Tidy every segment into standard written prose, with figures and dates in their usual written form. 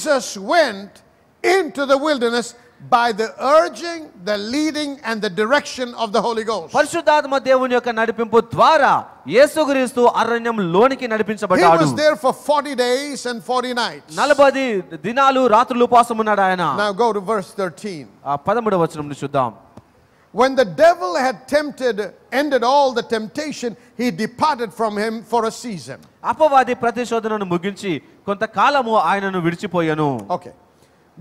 Jesus went into the wilderness by the urging, the leading and the direction of the Holy Ghost. పరిశుద్ధాత్మ దేవుని యొక్క నడిపింపు ద్వారా యేసుక్రీస్తు అరణ్యంలోనికి నడిపించబడ్డాడు. He was there for 40 days and 40 nights. 40 దినాలు రాత్రులు ఉపవాసం ఉన్నాడు ఆయన. Now go to verse 13. 13వ వచనం చూద్దాం. When the devil had ended all the temptation, he departed from him for a season. అపవాది ప్రతిశోధనను ముగించి కొంతకాలము ఆయనను విడిచిపోయెను. Okay.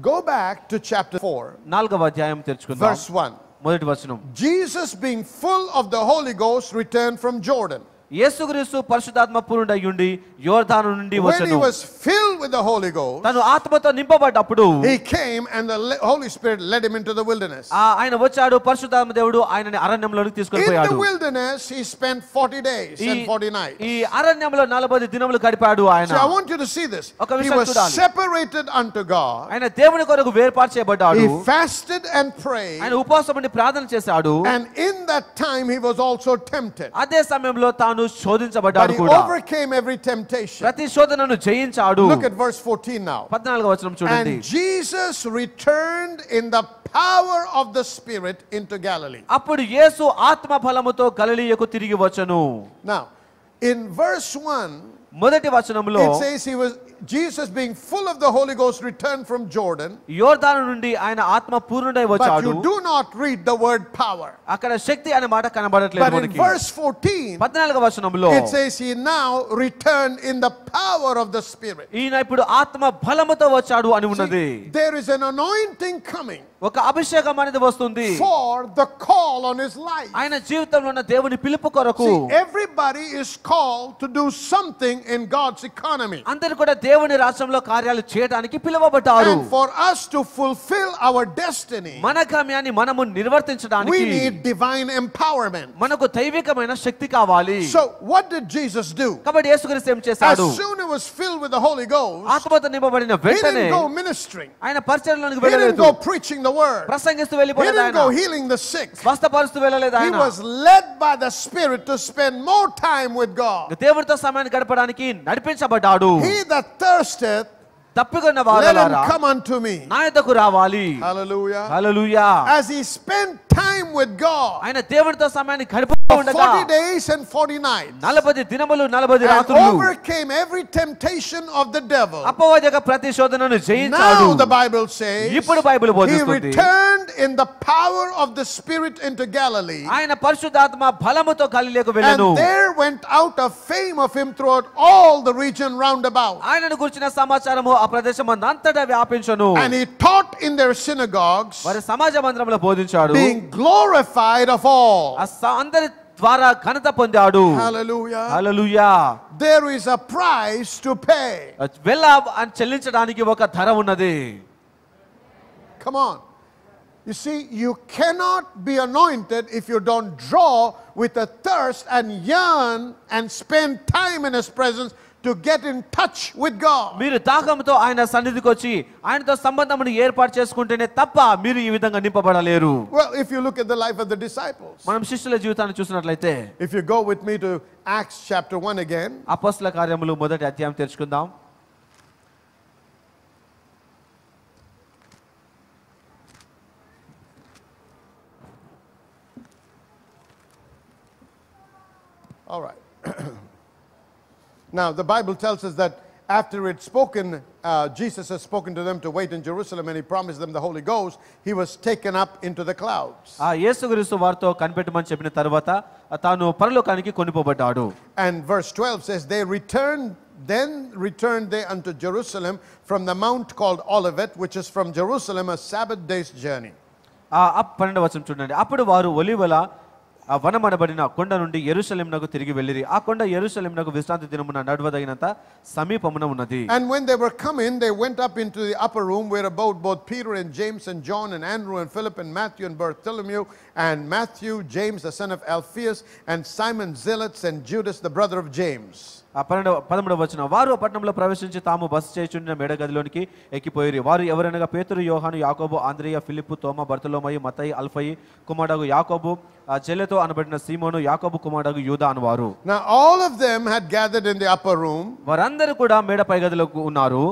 Go back to chapter 4. 4వ అధ్యాయం తెరుచుకుందాం. Verse 1. మొదటి వచనం. Jesus, being full of the Holy Ghost, returned from Jordan. యేసుక్రీస్తు పరిశుద్ధాత్మ పూర్ణుడయ్యుండి యోర్దాను నుండి వచ్చెను. When he was filled with the Holy Ghost, తను ఆత్మతో నింపబడ్డప్పుడు he came and the Holy Spirit led him into the wilderness. ఆయన వచ్చాడు, పరిశుద్ధాత్మ దేవుడు ఆయనని అరణ్యంలోకి తీసుకొని పోయాడు. In the wilderness he spent 40 days and 40 nights. ఈ అరణ్యంలో 40 దినములు గడిపాడు ఆయన. So I want you to see this. He was separated unto God. ఆయన దేవుని కొరకు వేర్పాటు చేయబడ్డాడు. He fasted and prayed. ఆయన ఉపవాసం ఉండి ప్రార్థన చేశాడు. And in that time he was also tempted. అదే సమయంలో తాను శోధించబడ్డాడు కూడా. But he overcame every temptation. ప్రతి శోధనను జయించాడు. Look at verse 14 now. 14వ వచనం చూడండి. And Jesus returned in the power of the Spirit into Galilee. అప్పుడు యేసు ఆత్మ బలముతో గలిలయకు తిరిగి వచ్చెను. Now in verse 1 మొదటి వచనంలో it says Jesus, being full of the Holy Ghost, returned from Jordan. యోర్దాను నుండి ఆయన ఆత్మ పూర్ణుడై వచ్చాడు. But you do not read the word power. అక్కడ శక్తి అనే మాట కనబడట్లేదు మనకి. But in verse 14 14వ వచనంలో it says he now returned in the power of the Spirit. ఈయన ఇప్పుడు ఆత్మ బలముతో వచ్చాడు అని ఉన్నది. There is an anointing coming. ఒక అభిషేకం అనేది వస్తుంది. For the call on his life. ఆయన జీవితంలో ఉన్న దేవుని పిలుపు కొరకు. Everybody is called to do something in God's economy. అందరూ కూడా దేవుని రాజ్యంలో కార్యాలు చేయడానికి పిలువబడ్డారు. And for us to fulfill our destiny, మన గమ్యాన్ని మనము నిర్వర్తించడానికి we need divine empowerment. మనకు దైవికమైన శక్తి కావాలి. So what did Jesus do? కాబట్టి యేసుక్రీస్తు ఏం చేశాడు? As soon as he was filled with the Holy Ghost, ఆత్మతో నింపబడిన he వెంటనే didn't go ministering. ఆయన పరిచర్యలోనికి He didn't వెళ్ళలేదు. go preaching the word. ప్రసంగిస్తూ He వెళ్ళిపోలేదు didn't ఆయన. go healing the sick. స్వస్థపరుస్తూ వెళ్ళలేదు He ఆయన. was led by the Spirit to spend more time with God. దేవునితో సమయాన్ని గడపడానికి నడిపించబడ్డాడు. He that thirsteth, తప్పికొన్న let వారలారా him come unto me. నా యొద్దకు రావాలి. Hallelujah. Hallelujah. As he spent time with God ఆయన దేవునితో సమయాన్ని గడుపుతూ for ఉండగా 40 days and 40 nights, 40 దినములు 40 and రాత్రులు overcame every temptation of the devil. అపవాది యొక్క ప్రతి శోధనను జయించాడు. Now the Bible says ఇప్పుడు బైబిల్ he బోధిస్తుంది returned in the power of the Spirit into Galilee, ఆయన పరిశుద్ధాత్మ బలముతో గలిలయకు వెళ్ళెను. and there went out a fame of him throughout all the region round about. ఆయనను గురించిన సమాచారము ఆ ప్రదేశమంతటా వ్యాపించెను. And he taught in their synagogues, వారి సమాజ మందిరంలో బోధించాడు. being glorified of all. అందరి ద్వారా ఘనత పొందాడు. Hallelujah. Hallelujah. There is a price to pay. వెళ్ళ అని చెల్లించడానికి ఒక ధర ఉన్నది. Come on. You see, you cannot be anointed if you don't draw with a thirst and yearn and spend time in his presence to get in touch with God. మీరు దాహంతో ఆయన సన్నిధికి వచ్చి ఆయనతో సంబంధమును ఏర్పాటు చేసుకుంటేనే తప్ప మీరు ఈ విధంగా నింపబడలేరు. Well, if you look at the life of the disciples, మనం శిష్యుల జీవితాన్ని చూసినట్లయితే if you go with me to Acts chapter 1 again, అపోస్తల కార్యములు మొదటి అధ్యాయం తెరుచుకుందాం. all right. Now the Bible tells us that after it's spoken, Jesus has spoken to them to wait in Jerusalem, and he promised them the Holy Ghost. He was taken up into the clouds. యేసుక్రీస్తు వారితో కనిపెట్టమని చెప్పిన తర్వాత తాను పరలోకానికి కొనిపోబడ్డాడు. And verse 12 says, then returned they unto Jerusalem from the mount called Olivet, which is from Jerusalem a Sabbath day's journey. 12వ వచనం చూడండి. అప్పుడు వారు ఒలీవల వనమనబడిన కొండ నుండి యెరూషలేమునకు తిరిగి వెళ్ళిరి. ఆ కొండ యెరూషలేమునకు విశ్రాంతి దినమున నడవదగినంత సమీపమున ఉన్నది. And when they were coming, they went up into the upper room where abode both Peter and James and John and Andrew and Philip and Matthew and Bartholomew and Matthew, James the son of Alphaeus, and Simon Zealots and Judas the brother of James. 13వ వచనం. వారు పట్టణంలో ప్రవేశించి తాము బస చేయుచున్న మేడగదిలోనికి ఎక్కిపోయిరి. వారు ఎవరనగా పేతురు, యోహాను, యాకోబు, ఆంద్రేయ, ఫిలిప్పు, తోమా, బర్తలోమయి, మత్తయి, అల్ఫయి కుమారుడు యాకోబు, చెల్లెతో అనబడిన సీమోను, యాకోబు కుమారుడు యూదా అనువారు. Now all of them had gathered in the upper room. వారందరూ కూడా మేడ పైగదిలో ఉన్నారు.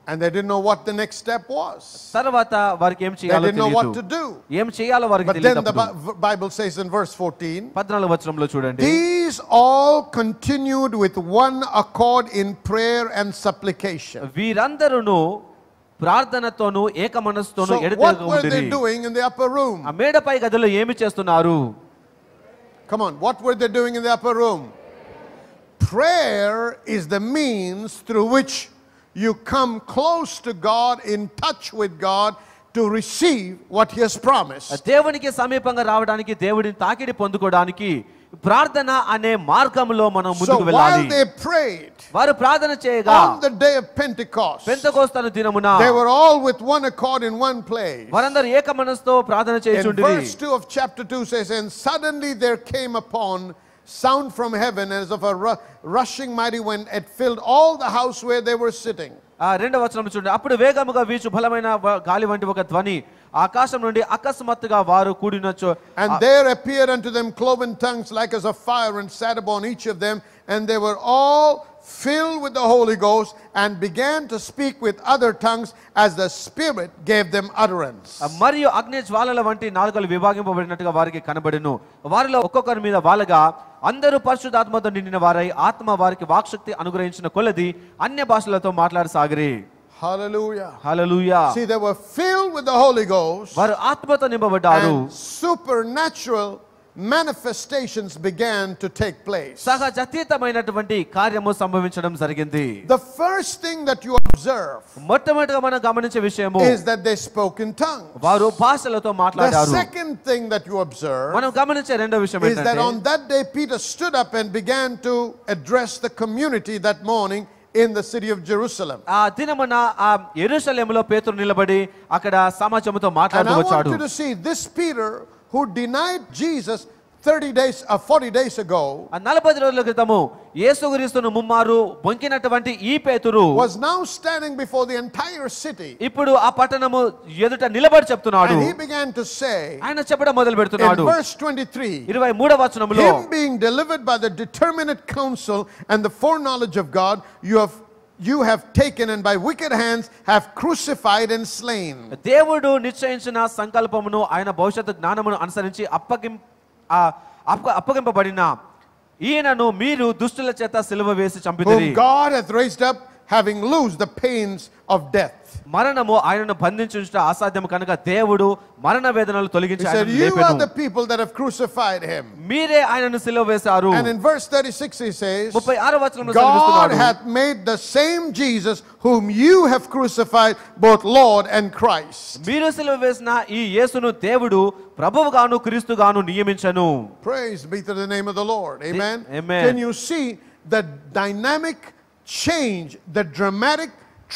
And they didn't know what the next step was. తర్వాత వారికి ఏం They చేయాలో didn't know what to తెలియదు. do. ఏం చేయాలో వారికి But then తెలియదు. the Bible says in verse 14, 14వ వచనంలో చూడండి. these all continued with one accord in prayer and supplication. వీరందరూ ప్రార్థనతోను ఏక మనస్సుతోను So what ఎడతెగక were they ఉండిరి. doing in the upper room? ఆ మేడపై గదిలో ఏమి చేస్తున్నారు? Come on, what were they doing in the upper room? Prayer is the means through which you come close to God, in touch with God, to receive what He has promised. దేవునికి సమీపంగా రావడానికి, దేవుడిని తాకిడి పొందుకోవడానికి ప్రార్థన అనే మార్గంలో మనం So ముందుకు while వెళ్ళాలి. they prayed వారు ప్రార్థన చేయగా on the day of Pentecost, Pentecost దినమున they were all with one accord in one place. వారందరూ ఏక మనసుతో ప్రార్థన In చేయుచుండిరి. verse 2 of chapter 2 says, and suddenly there came upon sound from heaven as of a rushing mighty wind. It filled all the house where they were sitting. ఆ రెండవ వచనం చూడండి. అప్పుడు వేగముగా వీచు బలమైన గాలి వంటి ఒక ధ్వని ఆకాశం నుండి అకస్మాత్తుగా వారు కూడినచో, And there appeared unto them cloven tongues like as of fire, and sat upon each of them, and they were all filled with the Holy Ghost, and began to speak with other tongues as the Spirit gave them utterance. మరియు అగ్ని జ్వాలల వంటి నాలుకలు విభాగింపబడినట్టుగా వారికి కనబడెను. వారిలో ఒక్కొక్కరి మీద వాలగా అందరూ పరిశుద్ధాత్మతో నిండిన వారై ఆత్మ వారికి వాక్శక్తి అనుగ్రహించిన కొలది అన్య భాషలతో మాట్లాడసాగిరి. Hallelujah. Hallelujah. See, they were filled with the Holy Ghost, వారు ఆత్మతో నింపబడ్డారు. and supernatural manifestations began to take place. సహజాతీతమైనటువంటి కార్యము సంభవించడం జరిగింది. The first thing that you observe మొట్టమొదటిగా మనం గమనించే విషయము is that they spoke in tongues. వారు భాషలతో The మాట్లాడారు. second thing that you observe మనం గమనించే రెండో విషయం is that ఏంటంటే on that day Peter stood up and began to address the community that morning in the city of Jerusalem. ఆ దినమున ఆ యెరూషలేములో పేతురు నిలబడి అక్కడ సమాజంతో And మాట్లాడుతూ I want వచ్చాడు. you to see this Peter who denied Jesus 40 days ago 40 రోజుల క్రితము యేసుక్రీస్తును ముమ్మారు బొంకినటువంటి ఈ పేతురు was now standing before the entire city. ఇప్పుడు ఆ పట్టణము ఎదుట నిలబడి చెప్తున్నాడు. And he began to say ఆయన చెప్పడం మొదలు in పెడుతున్నాడు. verse 23, 23వ వచనములో, him being delivered by the determinate counsel and the foreknowledge of God, you have taken and by wicked hands have crucified and slain. దేవుడు నిశ్చయించిన సంకల్పమును ఆయన భవిష్యత్తు జ్ఞానమును అనుసరించి అప్పగింపబడిన ఈయనను మీరు దుష్టుల చేత సిలువ వేసి చంపితిరి. Whom God hath raised up, having loosed the pains of death. మరణము ఆయనను బంధించుట అసాధ్యము కనుక దేవుడు మరణ వేదనలు He తొలగించి said, ఆయనను you are లేపెను. the people that have crucified him. మీరే ఆయనను సిలువ వేశారు. And in verse 36 he says, 36వ వచనంలో God సెలవిస్తున్నాడు, hath made the same Jesus whom you have crucified both Lord and Christ. మీరు సిలువ వేసిన ఈ యేసును దేవుడు ప్రభువుగాను క్రీస్తుగాను నియమించెను. Praise be to the name of the Lord. Amen. Amen. Can you see the dynamic change, the dramatic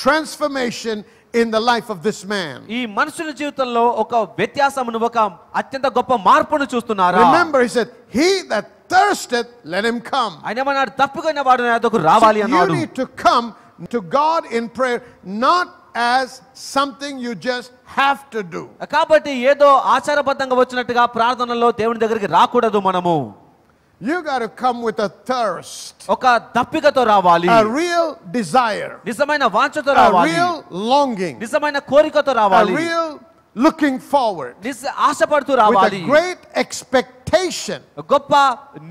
transformation in the life of this man? ఈ మనుషుల జీవితంలో ఒక వ్యత్యాసమును, ఒక అత్యంత గొప్ప మార్పును చూస్తున్నారా? Remember, he said, he that thirsteth, let him come. ఆయన ఏమన్నాడు? తప్పుకున్న వాడు నా యొద్దకు రావాలి You అన్నాడు. need to come to God in prayer, not as something you just have to do. కాబట్టి ఏదో ఆచారబద్ధంగా వచ్చినట్టుగా ప్రార్థనలో దేవుని దగ్గరికి రాకూడదు. మనము You got to come with a thirst, ఒక దప్పికతో రావాలి, a real desire, నిజమైన వాంఛతో a రావాలి, real longing, నిజమైన కోరికతో a రావాలి, real looking forward, ఆశపడుతూ with రావాలి, a great expectation. గొప్ప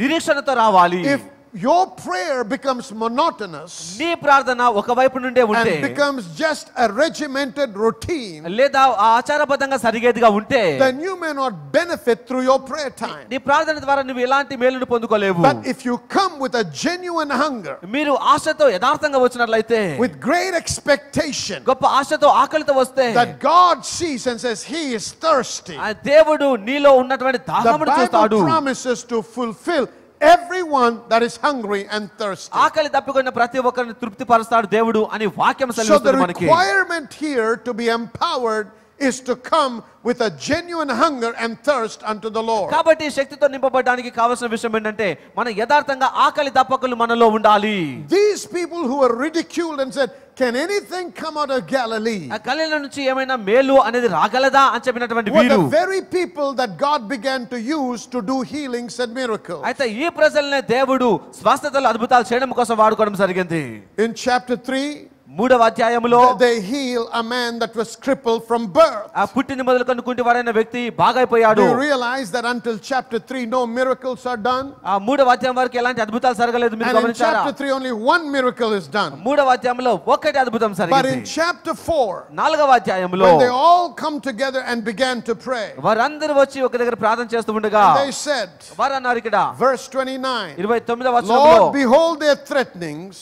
నిరీక్షణతో రావాలి. If your prayer becomes monotonous నీ ప్రార్థన ఒక వైపు నుండే ఉంటే, and becomes just a regimented routine, లేదా ఆచారబద్ధంగా సరిగేదిగా ఉంటే, then you may not benefit through your prayer time. నీ ప్రార్థన ద్వారా నువ్వు ఎలాంటి మేలును పొందుకోలేవు. But if you come with a genuine hunger, మీరు ఆశతో యథార్థంగా వచ్చినట్లయితే, with great expectation, గొప్ప ఆశతో ఆకలితో వస్తే, that God sees and says he is thirsty, ఆ దేవుడు నీలో ఉన్నటువంటి the దాహమును Bible చూస్తాడు. promises to fulfill everyone that is hungry and thirsty. ఆకలి తప్పికొన్న ప్రతి ఒక్కరిని తృప్తి పరుస్తాడు దేవుడు అని వాక్యం So the సెలవిస్తుంది మనకి. requirement here to be empowered is to come with a genuine hunger and thirst unto the Lord. కాబట్టి శక్తితో నింపబడడానికి కావాల్సిన విషయం ఏంటంటే, మన యథార్థంగా ఆకలి దప్పకులు మనలో ఉండాలి. These people who were ridiculed and said, can anything come out of Galilee? ఆ గలిలే నుంచి ఏమైనా మేలు అనేది రాగలదా అని చెప్పినటువంటి Were వీరు the very people that God began to use to do healings and miracles. అయితే ఈ ప్రజలనే దేవుడు స్వస్థతలు అద్భుతాలు చేయడం కోసం వాడుకోవడం జరిగింది. In chapter 3, మూడవ అధ్యాయములో they heal a man that was crippled from birth. ఆ పుట్టిన మొదలుకొని కుంటివాడైన వ్యక్తి బాగైపోయాడు. Do you realize that until chapter 3 no miracles are done? ఆ మూడవ అధ్యాయం వరకు ఎలాంటి అద్భుతాలు జరగలేదు. మీరు And in గమనించారా? chapter 3 only one miracle is done. మూడవ అధ్యాయంలో ఒక్కటి అద్భుతం But జరిగింది. in chapter 4, నాలుగవ అధ్యాయంలో when they all come together and began to pray, వారందరూ వచ్చి ఒక దగ్గర ప్రార్థన చేస్తూ ఉండగా they said, వారు అన్నారు ఇక్కడ verse 29, 29వ వచనంలో, Lord, behold their threatenings,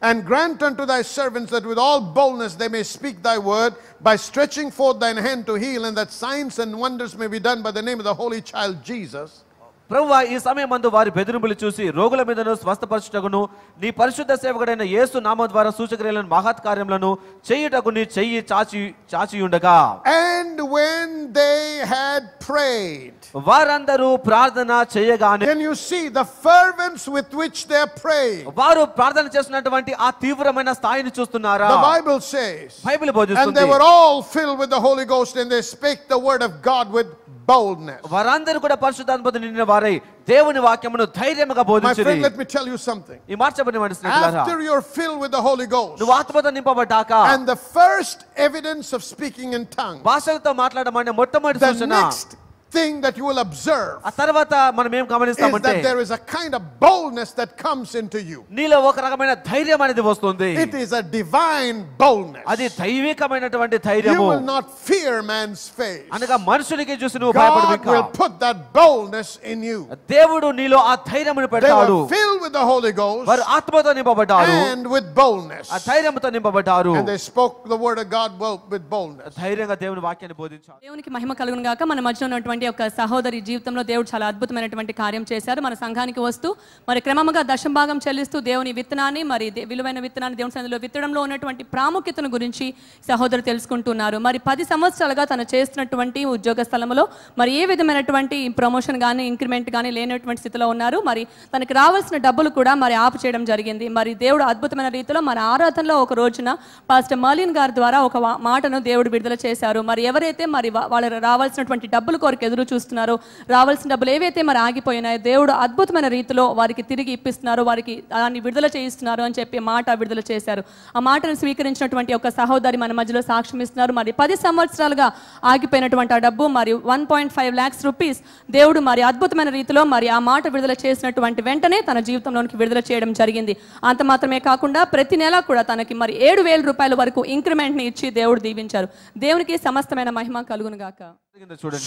and grant unto thy servants that with all boldness they may speak thy word by stretching forth thine hand to heal, and that signs and wonders may be done by the name of the holy child Jesus. ప్రభువా, ఈ సమయమందు వారి బెదిరింపులు చూసి రోగుల మీదను స్వస్థపరచుటకును నీ పరిశుద్ధ సేవకుడైన యేసు నామం ద్వారా సూచక్రియలను మహత్ కార్యములను చేయుటకు నీ చెయ్యి చాచియుండగా. And when they had prayed, వారందరూ ప్రార్థన చేయగానే, can you see the fervence with which they are praying? వారు ప్రార్థన చేస్తున్నటువంటి ఆ తీవ్రమైన స్థాయిని చూస్తున్నారా? The Bible says, Bible and బోధిస్తుంది, they were all filled with the Holy Ghost, and they spake the word of God with boldness. వారందరూ కూడా పరిశుద్ధాత్మతో నిండిన వారై దేవుని వాక్యమును ధైర్యముగా My బోధించిరి. friend, let me tell you something. ఈ మాట చెప్పనివ్వండి స్నేహితులారా, After you're filled with the Holy Ghost, నువ్వు ఆత్మతో నింపబడ్డాక and the first evidence of speaking in tongues, భాషలతో మాట్లాడడం అనే మొట్టమొదటి the సూచన, next thing that you will observe ఆ తర్వాత మనం ఏం is గమనిస్తామంటే that there is a kind of boldness that comes into you. నీలో ఒక రకమైన ధైర్యం అనేది వస్తుంది. It is a divine boldness. అది దైవికమైనటువంటి You ధైర్యము. will not fear man's face. అనగా మనుషునికి చూసి నువ్వు God భయపడవు. will put that boldness in you. దేవుడు నీలో ఆ ధైర్యమును They పెడతాడు. were filled with the Holy Ghost వారు ఆత్మతో నింపబడ్డారు, and with boldness. ఆ ధైర్యంతో నింపబడ్డారు. And they spoke the word of God with boldness. ధైర్యంగా దేవుని వాక్యాన్ని బోధించారు. దేవునికి మహిమ కలుగును గాక. మన మధ్యలో ఉన్నటువంటి ఒక సహోదరి జీవితంలో దేవుడు చాలా అద్భుతమైనటువంటి కార్యం చేశారు. మన సంఘానికి వస్తూ మరి క్రమముగా దశంభాగం చెల్లిస్తూ దేవుని విత్తనాన్ని, మరి విలువైన విత్తనాన్ని దేవుని సన్నిధిలో విత్తడంలో ఉన్నటువంటి ప్రాముఖ్యతను గురించి సహోదరు తెలుసుకుంటున్నారు. మరి 10 సంవత్సరాలుగా తను చేస్తున్నటువంటి ఉద్యోగ స్థలంలో మరి ఏ విధమైనటువంటి ప్రమోషన్ కానీ ఇంక్రిమెంట్ కానీ లేనటువంటి స్థితిలో ఉన్నారు. మరి తనకి రావాల్సిన డబ్బులు కూడా మరి ఆపు చేయడం జరిగింది. మరి దేవుడు అద్భుతమైన రీతిలో మన ఆరాధనలో ఒక రోజున పాస్టర్ మర్లిన్ గారి ద్వారా ఒక మాటను దేవుడు విడుదల చేశారు. మరి ఎవరైతే మరి వాళ్ళ రావాల్సినటువంటి డబ్బుల కొరకు ఎదురు చూస్తున్నారో, రావాల్సిన డబ్బులు ఏవైతే మరి ఆగిపోయినాయో దేవుడు అద్భుతమైన రీతిలో వారికి తిరిగి ఇప్పిస్తున్నారు, వారికి దాన్ని విడుదల చేయిస్తున్నారు అని చెప్పి మాట విడుదల చేశారు. ఆ మాటను స్వీకరించినటువంటి ఒక సహోదరి మన మధ్యలో సాక్ష్యం ఇస్తున్నారు. మరి 10 సంవత్సరాలుగా ఆగిపోయినటువంటి ఆ డబ్బు మరి 1.5 lakhs రూపీస్ దేవుడు మరి అద్భుతమైన రీతిలో మరి ఆ మాట విడుదల చేసినటువంటి వెంటనే తన జీవితంలోనికి విడుదల చేయడం జరిగింది. అంత మాత్రమే కాకుండా ప్రతి నెల కూడా తనకి మరి 7,000 రూపాయల వరకు ఇంక్రిమెంట్ ని ఇచ్చి దేవుడు దీవించారు. దేవునికి సమస్తమైన మహిమ కలుగును గాక.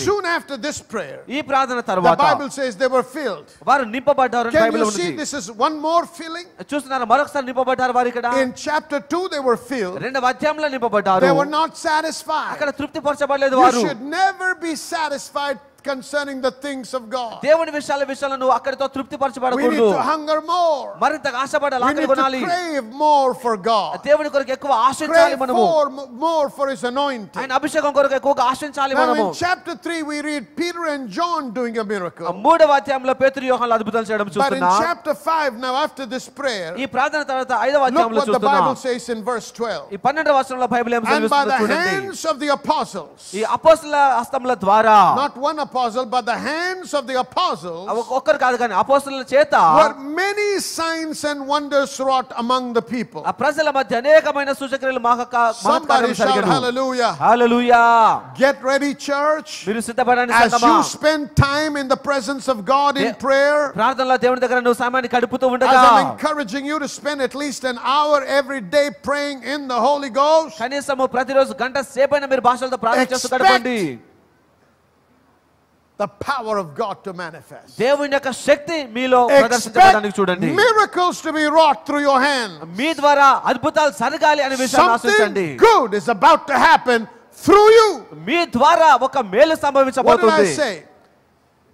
Soon after this prayer, ఈ ప్రార్థన the తర్వాత Bible says they were filled. వారు నింపబడ్డారు అని Can బైబిల్లో you see ఉంది. this is one more filling? చూస్తున్నారా, మరొకసారి నింపబడ్డారు వారు ఇక్కడ. In chapter 2 they were filled. రెండవ అధ్యాయంలో నింపబడ్డారు. They were not satisfied. అక్కడ తృప్తిపరచబడలేదు You వారు. should never be satisfied concerning the things of God. దేవుని విషయాల్లో నువ్వు అక్కడితో We need తృప్తిపరచబడకూడదు. to hunger more. మరింతగా ఆశపడాలి, We ఆకలి need to కొనాలి. crave more for God. దేవుని కొరకు ఎక్కువ ఆశించాలి Crave మనము. more for His anointing. ఆయన అభిషేకం కొరకు ఎక్కువగా ఆశించాలి Now మనము. in chapter 3 we read Peter and John doing a miracle. మూడవ అధ్యాయంలో పేతురు యోహానులు అద్భుతాలు చేయడం But in చూస్తున్నాం. chapter 5 now after this prayer, ఈ ప్రార్థన తర్వాత 5వ look అధ్యాయంలో what the చూస్తున్నాం. Bible says in verse 12. ఈ 12వ వచనంలో బైబిల్ ఏం And by సెలవిస్తుందో the చూడండి. hands of the apostles, ఈ అపోస్తల హస్తముల ద్వారా, not one apostle but the hands of the apostles, ఒక్కరు కాదు కానీ అపోస్తలుల చేత were many signs and wonders wrought among the people. ఆ ప్రజల మధ్య అనేకమైన సూచక్రియలు Somebody shout hallelujah. హల్లెలూయా. Get ready, church. మీరు సిద్ధపడండి As సంగమా. you spend time in the presence of God in prayer, ప్రార్థనలో దేవుని దగ్గర నువ్వు సమయాన్ని గడుపుతూ as ఉండగా, I'm encouraging you to spend at least an hour every day praying in the Holy Ghost, కనీసము ప్రతిరోజు గంట సేపైనా మీరు భాషలతో ప్రార్థన చేస్తూ గడపండి. the power of God to manifest. దేవుని యొక్క శక్తి మీలో ప్రదర్శించడానికి చూడండి. Expect miracles to be wrought through your hand. మీ ద్వారా అద్భుతాలు జరగాలి అనే విషయాన్ని ఆశించండి. Something good is about to happen through you. మీ ద్వారా ఒక మేలు What did I సంభవించబోతుంది. say?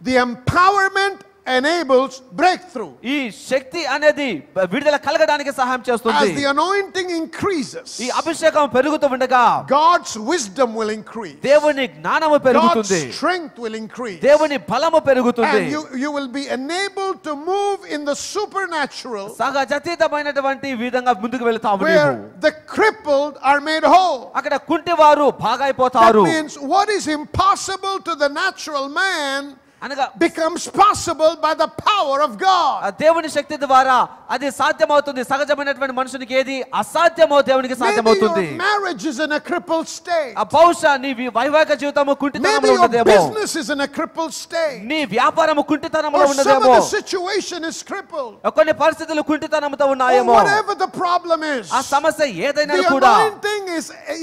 The empowerment enables breakthrough. ఈ శక్తి అనేది విడుదల కలగడానికి సహాయం చేస్తుంది. As the anointing increases, ఈ అభిషేకం పెరుగుతూ ఉండగా God's wisdom will increase. దేవుని జ్ఞానము God's పెరుగుతుంది, strength will increase. దేవుని బలము పెరుగుతుంది. And you will be enabled to move in the supernatural, సహజాతీతమైనటువంటి విధంగా ముందుకు వెళ్తావు where నీవు. the crippled are made whole. అక్కడ కుంటివారు That బాగైపోతారు. means what is impossible to the natural man అనగా becomes possible by the power of God. దేవుని శక్తి ద్వారా అది సాధ్యమవుతుంది. సహజమైనటువంటి మనుషునికి ఏది అసాధ్యమో దేవునికి Maybe సాధ్యమవుతుంది. your marriage is in a crippled state. బహుశా నీ వైవాహిక జీవితము Maybe కుంటితనంలో your ఉన్నదేమో. business is in a crippled state. నీ వ్యాపారము కుంటితనంలో Or some of ఉన్నదేమో. the situation is crippled. కొన్ని పరిస్థితులు కుంటితనంతో Or ఉన్నాయేమో. whatever the problem is. ఆ సమస్య ఏదైనా The కూడా anointing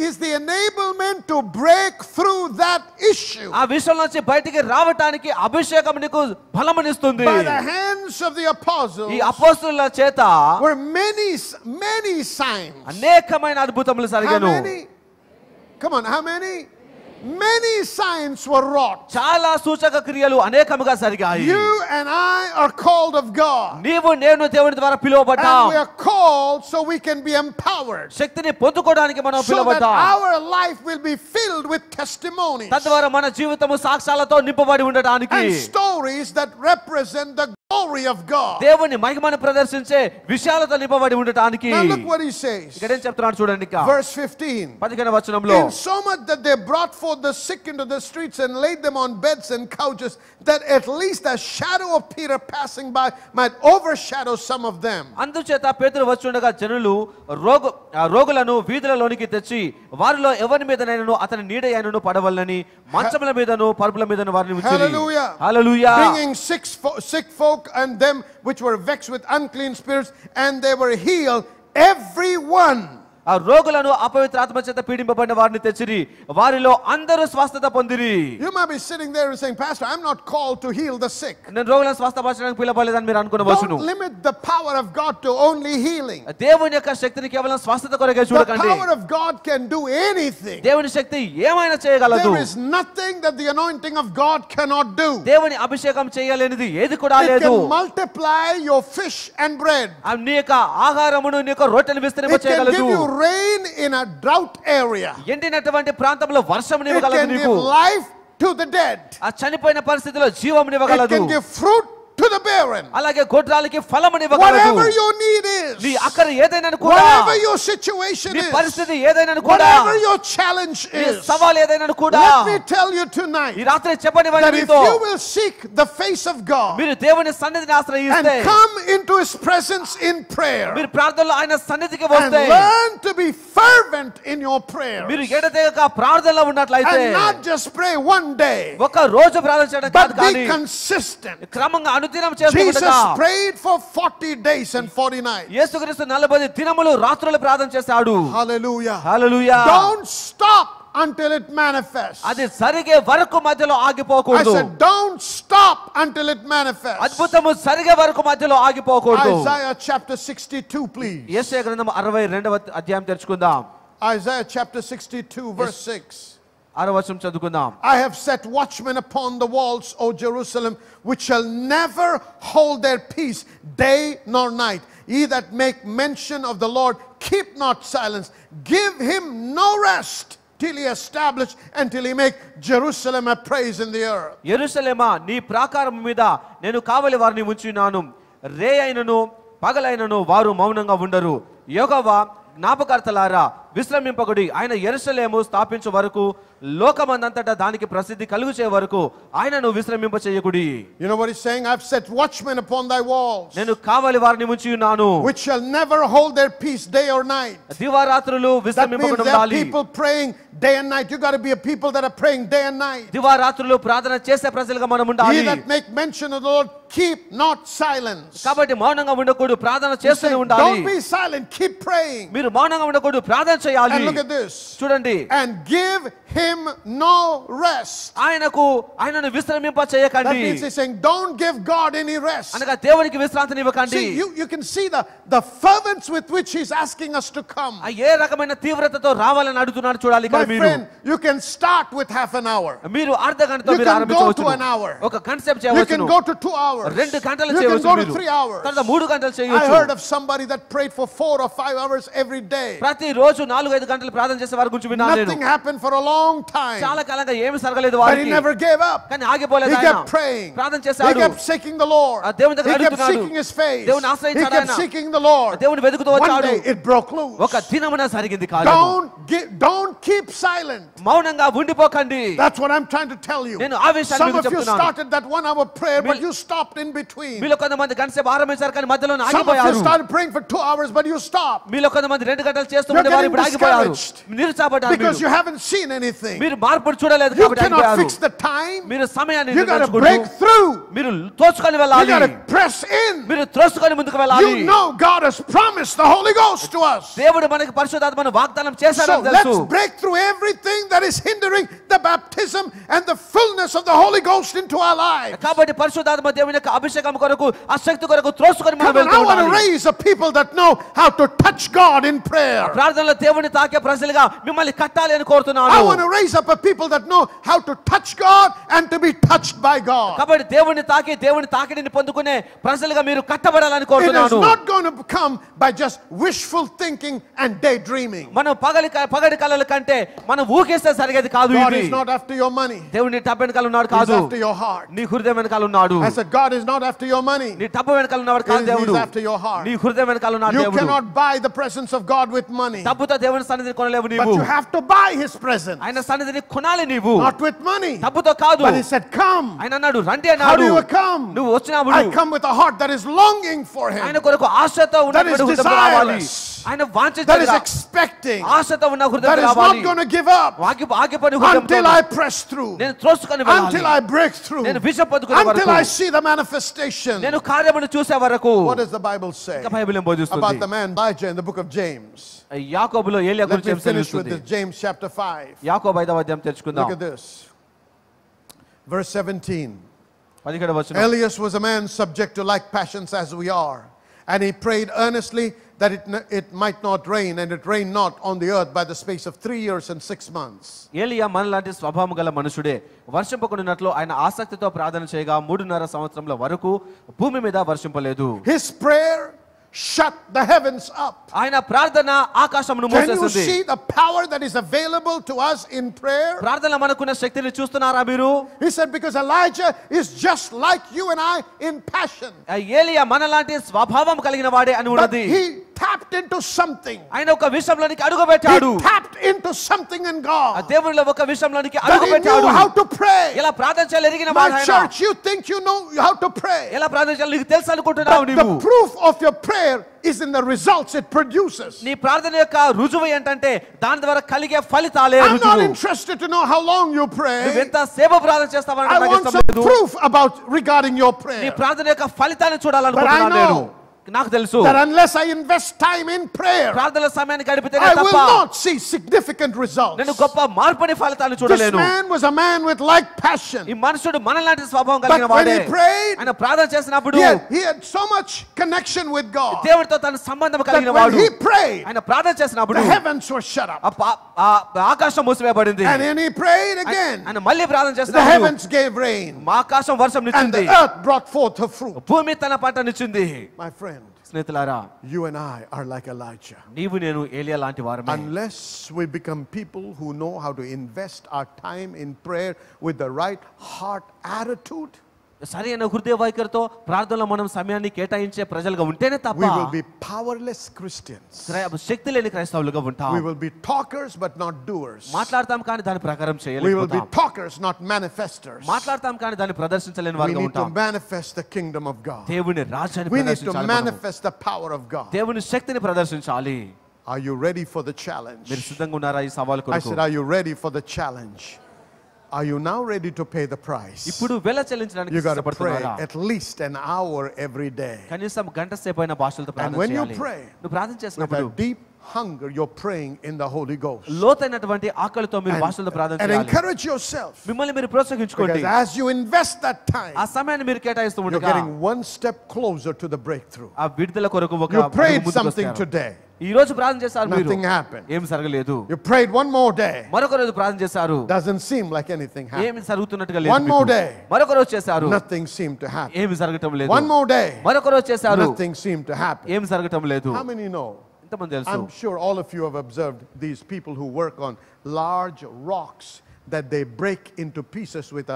is the enablement to break through that issue. ఆ విషయం నుంచి బయటికి రావటానికి అభిషేకం నీకు బలమునిస్తుంది. By the hands of the apostles ఈ అపోస్తలుల చేత were many signs. అనేకమైన అద్భుతములు How జరిగాను. many? Come on, how many? Many signs were wrought. చాలా సూచక క్రియలు అనేకముగా జరిగాయి. You and I are called of God. నీవు నేను దేవుని ద్వారా పిలువబడ్డాం. And we are called so we can be empowered. శక్తిని పొందుకోవడానికి మనం So that పిలువబడ్డాం. our life will be filled with testimonies తద్వారా మన జీవితము సాక్ష్యాలతో నింపబడి ఉండడానికి and stories that represent the glory of God. దేవుని మహిమను ప్రదర్శించే విషయాలతో నింపబడి ఉండటానికి. Now look what he says. ఇక్కడ ఏం చెప్తున్నాడు చూడండి. Verse 15. 15వ వచనంలో Insomuch that they brought forth the sick into the streets and laid them on beds and couches, that at least a shadow of Peter passing by might overshadow some of them. అందుచేత పేతురు వచ్చుండగా జనులు రోగులను వీధులలోనికి తెచ్చి వారిలో ఎవరి మీదనైనను అతని నీడ అయినను పడవలనని మంచముల మీదను పరుపుల మీదను వారిని ఉంచిరి. Hallelujah. Hallelujah. Bringing sick folk and them which were vexed with unclean spirits, and they were healed, everyone. ఆ రోగులను అపవిత్ర ఆత్మ చేత పీడింపబడిన వారిని తెచ్చిరి, వారిలో అందరూ స్వస్థత పొందిరి. You might be sitting there and saying, Pastor, I'm not called to heal the sick. నేను రోగులను స్వస్థపరచడానికి పిలవలేదని మీరు అనుకునవచ్చును. Don't limit the power of God to only healing. దేవుని యొక్క శక్తిని కేవలం స్వస్థత కొరకే The చూడకండి. power of God can do anything. దేవుని శక్తి ఏమైనా చేయగలదు. There is nothing that the anointing of God cannot do. దేవుని అభిషేకం చేయలేనిది ఏది కూడా It లేదు. can multiply your fish and bread. నీ యొక్క ఆహారమును నీ యొక్క రొట్టెను విస్తరింప It can give చేయగలదు. you rain in a drought area. ఎండినటువంటి ప్రాంతంలో వర్షం It నివ్వగలదు can నీకు. give life to the dead. ఆ చనిపోయిన పరిస్థితిలో జీవం It నివ్వగలదు. can give fruit to the barren. అలాగే గొడ్రాలకి ఫలము నివ్వగలదు. Whatever your need is, నీ అక్కర ఏదైనా కూడా, whatever your situation నీ is, పరిస్థితి ఏదైనా కూడా, whatever your challenge నీ is, సవాలు ఏదైనా కూడా, let me tell you ఈ tonight రాత్రి చెప్పనివ్వండి that if మీతో, you will seek the face of God మీరు దేవుని సన్నిధిని and ఆశ్రయిస్తే, come into His presence in prayer మీరు ప్రార్థనలో ఆయన సన్నిధికి and వస్తే, learn to be fervent in your prayers మీరు ఎడతెగక ప్రార్థనలో ఉన్నట్లయితే, and not just pray one day ఒక రోజు ప్రార్థన చేయడం కాదు but be కానీ consistent. క్రమంగా అనుదినం చేస్తూ Jesus ఉండగా, prayed for 40 days and 40 nights. యేసుక్రీస్తు 40 దినములు రాత్రులు ప్రార్థన చేశాడు. Hallelujah. Hallelujah. Don't stop until it manifests. అది జరిగే వరకు మధ్యలో I ఆగిపోకూడదు. said, don't stop until it manifests. అద్భుతము జరిగే వరకు మధ్యలో ఆగిపోకూడదు. Isaiah chapter 62, please. యెషయా గ్రంథం 62వ అధ్యాయం తెరుచుకుందాం. Isaiah chapter 62, verse 6. 6వ వచనం చదువుకుందాం. I have set watchmen upon the walls, O Jerusalem, which shall never hold their peace day nor night. Ye that make mention of the Lord, keep not silence. Give him no rest till he establish and till he make Jerusalem a praise in the earth. యెరూషలేమా, నీ ప్రాకారం మీద నేను కావలి వారిని ఉంచున్నాను. రే అయినను పగలైనను వారు మౌనంగా ఉండరు. యెహోవా జ్ఞాపకార్థలారా విశ్రమింపకుడి. ఆయన యెరూషలేము స్థాపించే వరకు, లోకమందంతటా దానికి ప్రసిద్ధి కలుగు చే వరకు ఆయనను విశ్రమింప చేయకుడి. You know what he's saying? I've set watchmen upon thy walls, నేను కావలి వారిని ఉంచి ఉన్నాను, which shall never hold their peace day or night. దివారాత్రులు That means విశ్రమింపకుండా there are ఉండాలి. people praying day and night. You got to be a people that are praying day and night. దివారాత్రులు ప్రార్థన చేసే ప్రజలుగా మనం ఉండాలి. Ye that make mention of the Lord, keep not silence. కాబట్టి మౌనంగా ఉండకూడదు, ప్రార్థన He's చేస్తూనే saying, ఉండాలి. don't be silent, keep praying. మీరు మౌనంగా ఉండకూడదు, ప్రార్థన చేయాలి. And look at this. చూడండి, And give him no rest. ఆయనను విశ్రమింప చేయకండి. That means he's saying, don't give God any rest. అనగా దేవునికి విశ్రాంతిని ఇవ్వకండి. See, you can see the fervence with which he's asking us to come. ఏ రకమైన తీవ్రతతో రావాలని అడుగుతున్నాడు చూడాలి. My friend, you can start with half an hour. మీరు అర్ధ గంటతో You మీరు can go to an ఆరంభించవచ్చు. hour. ఒక గంట సేపు You చేయవచ్చు. can go to 2 hours. 2 గంటలు You can చేయవచ్చు. go to మీరు 3 hours. తర్వాత 3 గంటలు I చేయవచ్చు. heard of somebody that prayed for 4 or 5 hours every day. ప్రతి రోజు 4-5 గంటలు ప్రార్థన చేసే వారి గురించి విన్నాను నేను. Nothing happened for a long time. చాలా కాలంగా ఏమీ జరగలేదు But he వారికి. never gave up. కానీ ఆగిపోలేదు He ఆయన. kept praying. ప్రార్థన He చేశాడు. kept seeking the Lord. దేవుని దగ్గర He kept అడుగుతున్నాడు. seeking his face. దేవుని He ఆశ్రయించాడు kept ఆయన. seeking the Lord. దేవుని వెతుకుతూ One వచ్చాడు. day it broke loose. ఒక దినమున జరిగింది కాలం. Don't keep silent. మౌనంగా ఉండిపోకండి. That's what I'm trying to tell you. నేను ఆ విషయాన్ని Some మీకు of you చెప్తున్నాను. started that 1 hour prayer, but you stopped in between. మీలో కొంతమంది గంట సేపు ఆరంభించారు కానీ మధ్యలో Some of you ఆగిపోయారు. started praying for 2 hours, but you stopped. మీలో కొంతమంది 2 గంటలు చేస్తూ You're ఉండే వారు ఇప్పుడు getting ఆగిపోయారు. discouraged నిరుత్సాహపడ్డారు because you మీరు. haven't seen anything. మీరు మార్పును చూడలేదు You కాబట్టి cannot ఆగిపోయారు. fix the time. మీరు సమయాన్ని You got to నిర్ణయించుకుంటూ break through. మీరు తోచుకొని You వెళ్ళాలి. got to press in. మీరు త్రోసుకొని ముందుకు వెళ్ళాలి. You know God has promised the Holy Ghost to us. దేవుడు మనకి పరిశుద్ధాత్మను వాగ్దానం So చేశాడని let's తెలుసు. break through everything that is hindering the baptism and the fullness of the Holy Ghost into our lives. కాబట్టి పరిశుద్ధాత్మ దేవుని యొక్క అభిషేకం కొరకు ఆ శక్తి కొరకు త్రోసుకొని మనం Come on, వెళ్తూ I want to ఉండాలి. raise a people that know how to touch God in prayer. ప్రార్థనలో దేవుని తాకే ప్రజలుగా మిమ్మల్ని కట్టాలి అని I కోరుతున్నాను. want to raise up a people that know how to touch God and to be touched by God. కాబట్టి దేవుని తాకి దేవుని తాకిడిని పొందుకునే ప్రజలుగా మీరు కట్టబడాలని It is కోరుతున్నాను. not going to come by just wishful thinking and daydreaming. మనం పగడి కళల కంటే మనం ఊకేస్తే సరిగేది కాదు. God ఇది is not after your money. దేవుని టబ్బు వెనకాల ఉన్నాడు He's కాదు, after your heart. నీ హృదయం వెనకాల ఉన్నాడు. I said, God is not after your money. నీ టబ్బు వెనకాల ఉన్నవాడు కాదు దేవుడు, He's after your heart. నీ హృదయం వెనకాల ఉన్నాడు You దేవుడు. cannot buy the presence of God with money, డబ్బుతో దేవుని సన్నిధిని కొనలేవు but నీవు. you have to buy His presence, ఆయన సన్నిధిని కొనాలి నీవు, not with money. డబ్బుతో కాదు. But He said, come. ఆయన అన్నాడు రండి How అన్నాడు. do you come? నువ్వు వచ్చినప్పుడు I come with a heart that is longing for Him, ఆయన కొరకు ఆశతో ఉన్న that is హృదయం రావాలి. desirous, ఆయన that is వాంఛించగా expecting, ఆశతో ఉన్న that హృదయం is రావాలి. not going to give up ఆగిపోయిన హృదయంతో until I press through, నేను త్రోసుకొని until వెళ్ళాలి, I break through, నేను విజయం పొందుకునే until వరకు, I see the manifestation. నేను కార్యమును చూసే వరకు. What does the Bible say ఇంకా బైబిల్ ఏం about బోధిస్తుంది? the man Elijah in the book of James? యాకోబులో ఏలియా Let గురించి me ఏం finish with తెలుస్తుంది? this. James chapter 5. యాకోబు 5వ అధ్యాయం తెరుచుకుందాం. Look at this. Verse 17. 17వ వచనం. Elias was a man subject to like passions as we are, and he prayed earnestly that it might not rain, and it rained not on the earth by the space of 3 years and 6 months. ఏలియా మనలాంటి స్వభావం గల మనుషుడే. వర్షింపకున్నట్లు ఆయన ఆసక్తితో ప్రార్థన చేయగా 3.5 సంవత్సరముల వరకు భూమి మీద వర్షింపలేదు. His prayer shut the heavens up. ఆయన ప్రార్థన ఆకాశమును Can you మూసేసింది. see the power that is available to us in prayer? ప్రార్థనలో మనకున్న శక్తిని చూస్తున్నారా మీరు? He said, because Elijah is just like you and I in passion. ఏలియా మనలాంటి స్వభావం కలిగిన వాడే అని But ఉన్నది. he tapped into something. ఆయన ఒక విషయంలోనికి అడుగుపెట్టాడు. He tapped into something in ఆ God. దేవునిలో ఒక విషయంలోనికి That he అడుగుపెట్టాడు. knew how to pray. ఎలా ప్రార్థన చేయాలి ఎరిగిన My వాడు ఆయన. church, you think you know how to pray. ఎలా ప్రార్థన చేయాలి నీకు తెలుసు అనుకుంటున్నావు But నీవు. the proof of your prayer is in the results it produces. నీ ప్రార్థన యొక్క రుజువు ఏంటంటే దాని ద్వారా కలిగే ఫలితాలే I'm not రుజువు. interested to know how long you నువ్వు pray. ఎంత సేపు ప్రార్థన చేస్తావని I నాకు want ఇష్టం some లేదు. proof regarding your నీ prayer. ప్రార్థన యొక్క ఫలితాన్ని But I చూడాలనుకుంటున్నాను నేను. know నాకు తెలుసు that unless I invest time in prayer, ప్రార్థన సమయాన్ని గడిపితేనే I will తప్ప not see significant results. నేను గొప్ప మార్పుని ఫలితాన్ని This చూడలేను. man was a man with like passion. ఈ మనుషుడు మనలాంటి స్వభావం But కలిగిన when వాడే. he prayed, ఆయన ప్రార్థన చేసినప్పుడు he had so much connection with God దేవుడితో తన సంబంధం that కలిగిన when వాడు. he prayed, ఆయన ప్రార్థన చేసినప్పుడు the heavens were shut up. ఆకాశం మూసివేయబడింది. And then he prayed again. ఆయన మళ్ళీ ప్రార్థన The చేసినప్పుడు heavens gave rain. ఆకాశం వర్షం And నిచ్చింది. the earth brought forth her fruit. భూమి తన పంటనిచ్చింది. My friend, స్నేహితులారా, you and I are like Elijah. నీవు నేను ఏలియా లాంటి వారమే. Unless we become people who know how to invest our time in prayer with the right heart attitude, సరైన హృదయ వైఖరితో ప్రార్థనలో మనం సమయాన్ని కేటాయించే ప్రజలుగా ఉంటేనే తప్ప we will be powerless Christians. శక్తి లేని క్రైస్తవులుగా ఉంటాం. We will be talkers but not doers. మాట్లాడతాం కానీ దాని ప్రకారం We will be చేయలేకపోతాం. talkers, not manifestors. మాట్లాడతాం కానీ దాన్ని ప్రదర్శించలేని We వారుగా need to ఉంటాం. manifest the kingdom of God. దేవుని రాజ్యాన్ని We need to ప్రదర్శించాలి మనము. manifest the power of God. దేవుని శక్తిని ప్రదర్శించాలి. Are you ready for the challenge? మీరు సిద్ధంగా ఉన్నారా ఈ సవాలు I కొరకు? said, are you ready for the challenge? Are you now ready to pay the price? ఇప్పుడు వెల చెల్లించడానికి You got to pray సిద్ధపడుతున్నారా? at least an hour every day. కనీసం గంట సేపు అయిన భాషలతో And ప్రార్థన when you చేయాలి. pray నువ్వు ప్రార్థన With చేసినప్పుడు a deep hunger, you're praying in the Holy Ghost. లోతైనటువంటి ఆకలితో మీరు భాషలతో ప్రార్థన And చేయాలి. encourage yourself. మిమ్మల్ని మీరు ప్రోత్సహించుకోండి. Because as you invest that time, ఆ సమయాన్ని మీరు కేటాయిస్తూ you're ఉండగా getting one step closer to the breakthrough. ఆ విడుదల కొరకు ఒక You అడుగు prayed ముందుకు something వస్తారు. today. ఈ రోజు ప్రార్థన చేశారు మీరు, Nothing happened. ఏం జరగలేదు. You prayed one more day. మరొక రోజు ప్రార్థన చేశారు, Doesn't seem like anything happened. ఏమి జరుగుతున్నట్టుగా లేదు. One more మీకు. day. మరొక రోజు చేశారు, Nothing seemed to happen. ఏమి జరగటం లేదు. One more day. మరొక రోజు చేశారు, Nothing seemed to happen. ఏం జరగటం లేదు. How many know ఎంతమంది తెలుసు? I'm sure all of you have observed these people who work on large rocks that they break into pieces with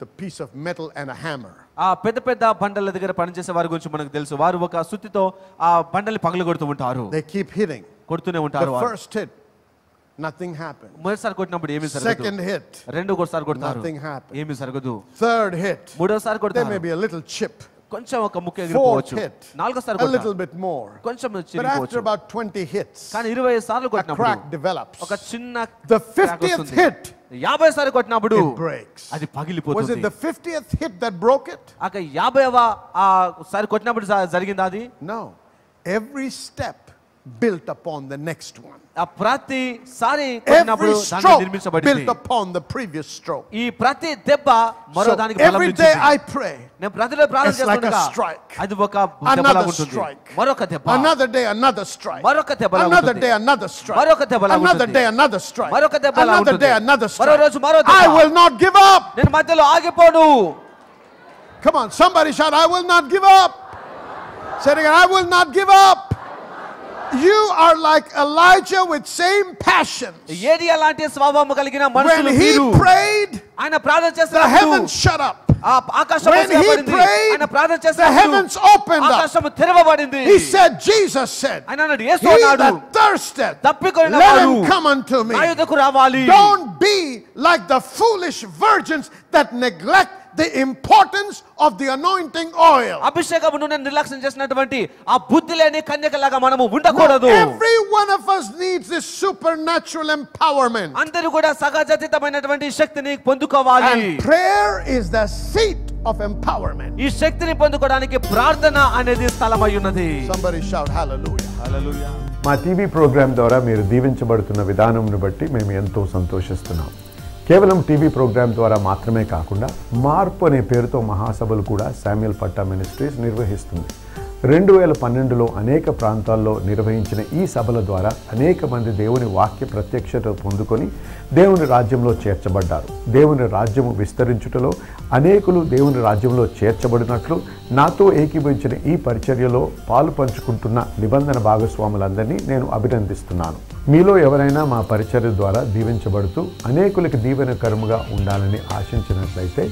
a piece of metal and a hammer. ఆ పెద్ద పెద్ద బండల దగ్గర పనిచేసే వారి గురించి మనకు తెలుసు. వారు ఒక సుత్తితో ఆ బండల్ని పగలగొడుతూ ఉంటారు. They keep hitting. కొడుతూనే ఉంటారు. The first hit, nothing happens. మొదటిసారి కొట్టినప్పుడు ఏమీ జరగదు. Second hit, రెండోసారి కొడతారు, nothing happens. ఏమీ జరగదు. Third hit, మూడోసారి there కొడతారు, may be a little chip. కొంచెం ఒక ముక్క Fourth ఎగిరిపోవచ్చు. hit, నాలుగోసారి a little కొడతారు, bit more. కొంచెం But after చిరిగిపోవచ్చు. about 20 hits, కానీ 20 సార్లు a కొట్టినప్పుడు crack develops. ఒక చిన్న The crack 50th వస్తుంది. hit, 50 సార్లు కొట్టినప్పుడు it breaks. అది Was it పగిలిపోతుంది. the 50th hit that broke it? అక 50వ ఆ సారి కొట్టినప్పుడు జరిగిందా అది? No. Every step built upon the next one. ఆ ప్రతి సారి కొట్టినప్పుడు Every దాన్ని stroke నిర్మించబడింది. built upon the previous stroke. ఈ ప్రతి దెబ్బ మరో So దానికి బలం every day ఇచ్చింది. I pray. నేను ప్రతిలో ప్రార్థన It's like a చేస్తుండగా strike. అది ఒక దెబ్బలా Another ఉంటుంది. strike. మరొక దెబ్బ, Another day, another strike. మరొక దెబ్బలా Another ఉంటుంది. day, another strike. మరొక దెబ్బలా Another ఉంటుంది. day, another strike. మరొక దెబ్బలా Another ఉంటుంది. day, another మరో strike. రోజు మరో దెబ్బ. I will not give up. నేను మధ్యలో ఆగిపోను. Come on, somebody shout, I will not give up. Say it again, I will not give up. You are like Elijah with same passion. ఏలియా లాంటి స్వభావం కలిగిన When మనుషులు he మీరు. prayed, ఆయన ప్రార్థన the చేస్తున్నప్పుడు heavens shut up. ఆ ఆకాశం When he తెరవబడింది. prayed, ఆయన ప్రార్థన the చేస్తున్నప్పుడు heavens opened up. ఆకాశం తెరవబడింది. He said, Jesus said, ఆయన అన్నాడు, యేసు he అన్నాడు, that thirsteth, తప్పికొనిన let వారు him come unto me. నా యొద్దకు రావాలి. Don't be like the foolish virgins that neglect the importance of the anointing oil. అభిషేకము నూనె నిర్లక్ష్యం చేసినటువంటి ఆ బుద్ధి లేని కన్యకలాగా మనము ఉండకూడదు. Every one of us needs this supernatural empowerment. అందరూ కూడా సహజాతీతమైనటువంటి శక్తిని పొందుకోవాలి. And prayer is the seat of empowerment. ఈ శక్తిని పొందుకోవడానికి ప్రార్థన అనేది స్థలమై ఉన్నది. Somebody shout hallelujah. హల్లెలూయా. మా టీవీ ప్రోగ్రాం ద్వారా మీరు దీవించబడుతున్న విధానంను బట్టి మేము ఎంతో సంతోషిస్తున్నాం. కేవలం టీవీ ప్రోగ్రాం ద్వారా మాత్రమే కాకుండా మార్పు అనే పేరుతో మహాసభలు కూడా శామ్యూల్ పట్టా మినిస్ట్రీస్ నిర్వహిస్తుంది. 2012లో అనేక ప్రాంతాల్లో నిర్వహించిన ఈ సభల ద్వారా అనేక మంది దేవుని వాక్య ప్రత్యక్షత పొందుకొని దేవుని రాజ్యంలో చేర్చబడ్డారు. దేవుని రాజ్యము విస్తరించుటలో అనేకులు దేవుని రాజ్యంలో చేర్చబడినట్లు నాతో ఏకీభవించిన ఈ పరిచర్యలో పాలు పంచుకుంటున్న నిబంధన భాగస్వాములందరినీ నేను అభినందిస్తున్నాను. మీలో ఎవరైనా మా పరిచర్య ద్వారా దీవించబడుతూ అనేకులకి దీవెనకరముగా ఉండాలని ఆశించినట్లయితే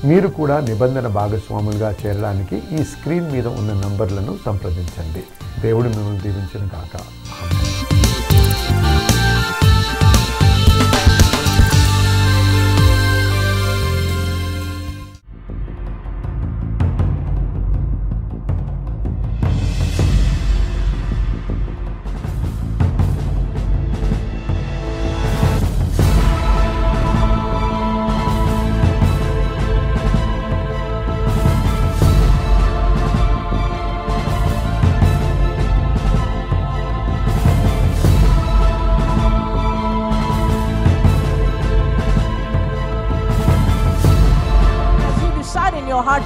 మీరు కూడా నిబంధన భాగస్వాములుగా చేరడానికి ఈ స్క్రీన్ మీద ఉన్న నంబర్లను సంప్రదించండి. దేవుడు మిమ్మల్ని దీవించిన గాక.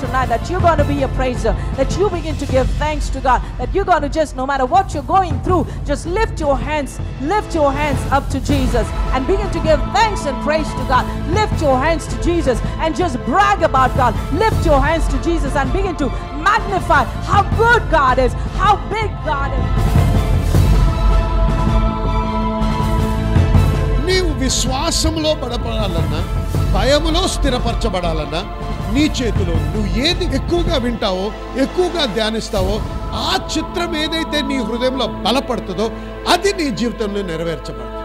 Tonight that you're going to be a praiser, that you begin to give thanks to God, that you're going to just, no matter what you're going through, just lift your hands up to Jesus and begin to give thanks and praise to God. Lift your hands to Jesus and just brag about God. Lift your hands to Jesus and begin to magnify how good God is, how big God is. నీవు విశ్వాసంలో బలపడాలన్నా, భయములో స్థిరపరచబడాలన్నా నీ చేతిలో నువ్వు ఏది ఎక్కువగా వింటావో, ఎక్కువగా ధ్యానిస్తావో, ఆ చిత్రం ఏదైతే నీ హృదయంలో బలపడుతుందో అది నీ జీవితంలో నెరవేర్చబడుతుంది.